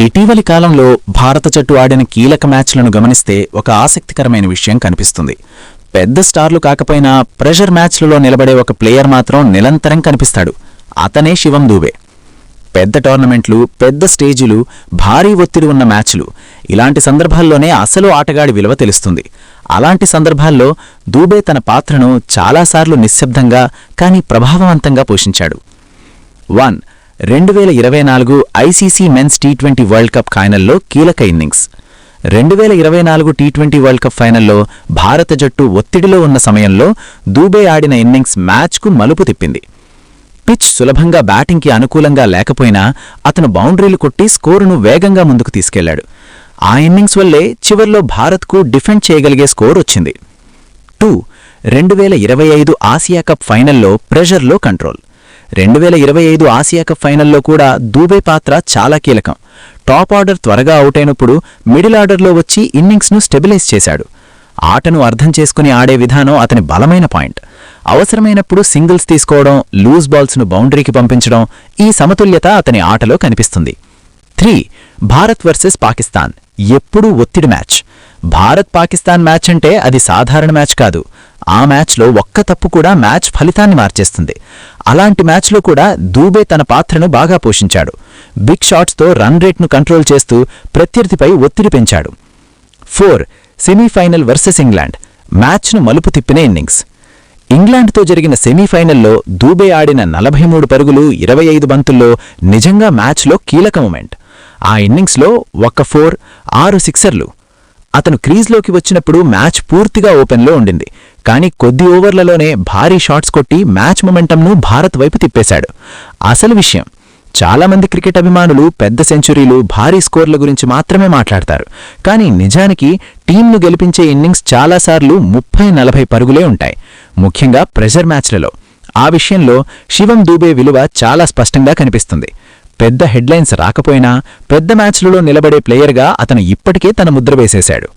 ఇటీవలి కాలంలో భారత జట్టు ఆడిన కీలక మ్యాచ్లను గమనిస్తే ఒక ఆసక్తికరమైన విషయం కనిపిస్తుంది. పెద్ద స్టార్లు కాకపోయినా ప్రెషర్ మ్యాచ్లలో నిలబడే ఒక ప్లేయర్ మాత్రం నిరంతరం కనిపిస్తాడు. అతనే శివం దూబే. పెద్ద టోర్నమెంట్లు, పెద్ద స్టేజీలు, భారీ ఒత్తిడి ఉన్న మ్యాచ్లు, ఇలాంటి సందర్భాల్లోనే అసలు ఆటగాడి విలువ తెలుస్తుంది. అలాంటి సందర్భాల్లో దూబే తన పాత్రను చాలాసార్లు నిశ్శబ్దంగా కానీ ప్రభావవంతంగా పోషించాడు. 2024 ఐసీసీ మెన్స్ టీ20 వరల్డ్ కప్ ఫైనల్లో కీలక ఇన్నింగ్స్. 2024 టీ20 వరల్డ్ కప్ ఫైనల్లో భారత జట్టు ఒత్తిడిలో ఉన్న సమయంలో దూబే ఆడిన ఇన్నింగ్స్ మ్యాచ్కు మలుపు తిప్పింది. పిచ్ సులభంగా బ్యాటింగ్కి అనుకూలంగా లేకపోయినా అతను బౌండరీలు కొట్టి స్కోరును వేగంగా ముందుకు తీసుకెళ్లాడు. ఆ ఇన్నింగ్స్ వల్లే చివర్లో భారత్కు డిఫెండ్ చేయగలిగే స్కోర్ వచ్చింది. 2025 ఆసియా కప్ ఫైనల్లో ప్రెషర్లో కంట్రోల్. 2025 ఆసియా కప్ ఫైనల్లో కూడా దూబే పాత్ర చాలా కీలకం. టాప్ ఆర్డర్ త్వరగా అవుటైనప్పుడు మిడిల్ ఆర్డర్లో వచ్చి ఇన్నింగ్స్ను స్టెబిలైజ్ చేశాడు. ఆటను అర్థం చేసుకుని ఆడే విధానం అతని బలమైన పాయింట్. అవసరమైనప్పుడు సింగిల్స్ తీసుకోవడం, లూజ్ బాల్స్ను బౌండరీకి పంపించడం, ఈ సమతుల్యత అతని ఆటలో కనిపిస్తుంది. 3 భారత్ వర్సెస్ పాకిస్తాన్ ఎప్పుడూ ఒత్తిడి మ్యాచ్. భారత్-పాకిస్తాన్ మ్యాచ్ అంటే అది సాధారణ మ్యాచ్ కాదు. ఆ మ్యాచ్లో ఒక్క తప్పు కూడా మ్యాచ్ ఫలితాన్ని మార్చేస్తుంది. అలాంటి మ్యాచ్లో కూడా దూబే తన పాత్రను బాగా పోషించాడు. బిగ్ షాట్స్తో రన్ రేట్ను కంట్రోల్ చేస్తూ ప్రత్యర్థిపై ఒత్తిడి పెంచాడు. 4 సెమీఫైనల్ వర్సెస్ ఇంగ్లాండ్ మ్యాచ్ను మలుపు తిప్పిన ఇన్నింగ్స్. ఇంగ్లాండ్తో జరిగిన సెమీఫైనల్లో దూబే ఆడిన 43 పరుగులు 25 బంతుల్లో నిజంగా మ్యాచ్లో కీలక మూమెంట్. ఆ ఇన్నింగ్స్లో 1 4, 6 సిక్సర్లు. అతను క్రీజ్లోకి వచ్చినప్పుడు మ్యాచ్ పూర్తిగా ఓపెన్లో ఉండింది. కానీ కొద్ది ఓవర్లలోనే భారీ షాట్స్ కొట్టి మ్యాచ్ మొమెంటంను భారత్ వైపు తిప్పేశాడు. అసలు విషయం, చాలామంది క్రికెట్ అభిమానులు పెద్ద సెంచరీలు, భారీ స్కోర్ల గురించి మాత్రమే మాట్లాడతారు. కానీ నిజానికి టీంను గెలిపించే ఇన్నింగ్స్ చాలాసార్లు 30-40 పరుగులే ఉంటాయి, ముఖ్యంగా ప్రెషర్ మ్యాచ్లలో. ఆ విషయంలో శివం దూబే విలువ చాలా స్పష్టంగా కనిపిస్తుంది. పెద్ద హెడ్లైన్స్ రాకపోయినా పెద్ద మ్యాచ్లలో నిలబడే ప్లేయర్గా అతను ఇప్పటికే తన ముద్ర వేసేశాడు.